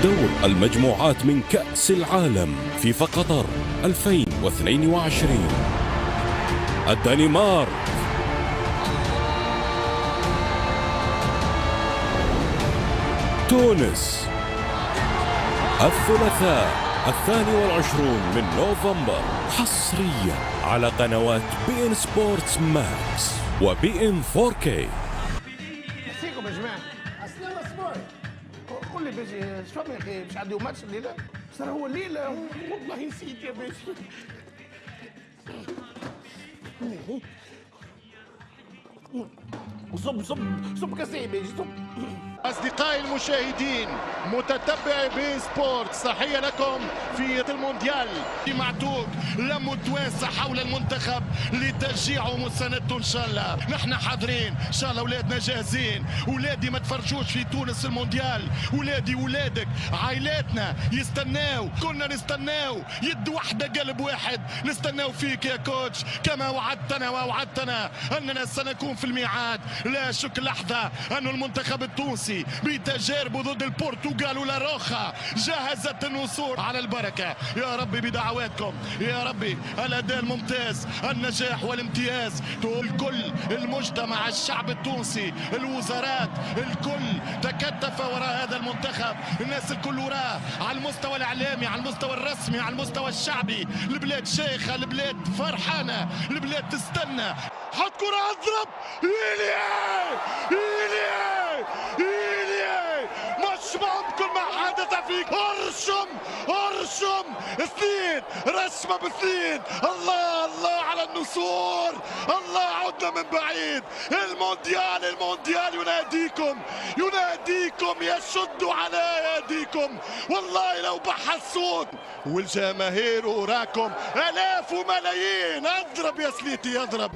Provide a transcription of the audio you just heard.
دور المجموعات من كأس العالم فيفا قطر 2022. الدنمارك، تونس، الثلاثاء 22 من نوفمبر، حصريا على قنوات بي ان سبورتس ماكس وبي ان 4K. فيكم يا جماعه اصل انا صباي قول لي بيجي شو يا اخي مش عندي ماتش الليله صار هو الليله والله نسيت يا باشا صب كاسين بيجي صب. أصدقائي المشاهدين متتبعي بي سبورت، تحية لكم في المونديال. معتوق لم تواسع حول المنتخب لتشجيعه ومساندته إن شاء الله. نحن حاضرين إن شاء الله، أولادنا جاهزين. أولادي ما تفرجوش في تونس المونديال، أولادي أولادك عائلاتنا يستناو، كنا نستناو يد واحدة قلب واحد، نستناو فيك يا كوتش كما وعدتنا ووعدتنا أننا سنكون في الميعاد. لا شك لحظة أن المنتخب التونسي بتجاربه ضد البرتغال ولاروخا جهزت الوصول على البركة. يا ربي بدعواتكم يا ربي الأداء الممتاز، النجاح والامتياز. الكل المجتمع الشعب التونسي الوزارات الكل تكتف وراء هذا المنتخب، الناس الكل وراه على المستوى الإعلامي، على المستوى الرسمي، على المستوى الشعبي. البلاد شيخة، البلاد فرحانة، البلاد تستنى. حط كرة أضرب إيليا مش ممكن ما حدث فيك. ارشم اثنين، رسمة باثنين. الله الله على النسور، الله عدنا من بعيد. المونديال يناديكم يشد على ايديكم. والله لو بحثون والجماهير وراكم آلاف وملايين. اضرب يا سليتي اضرب.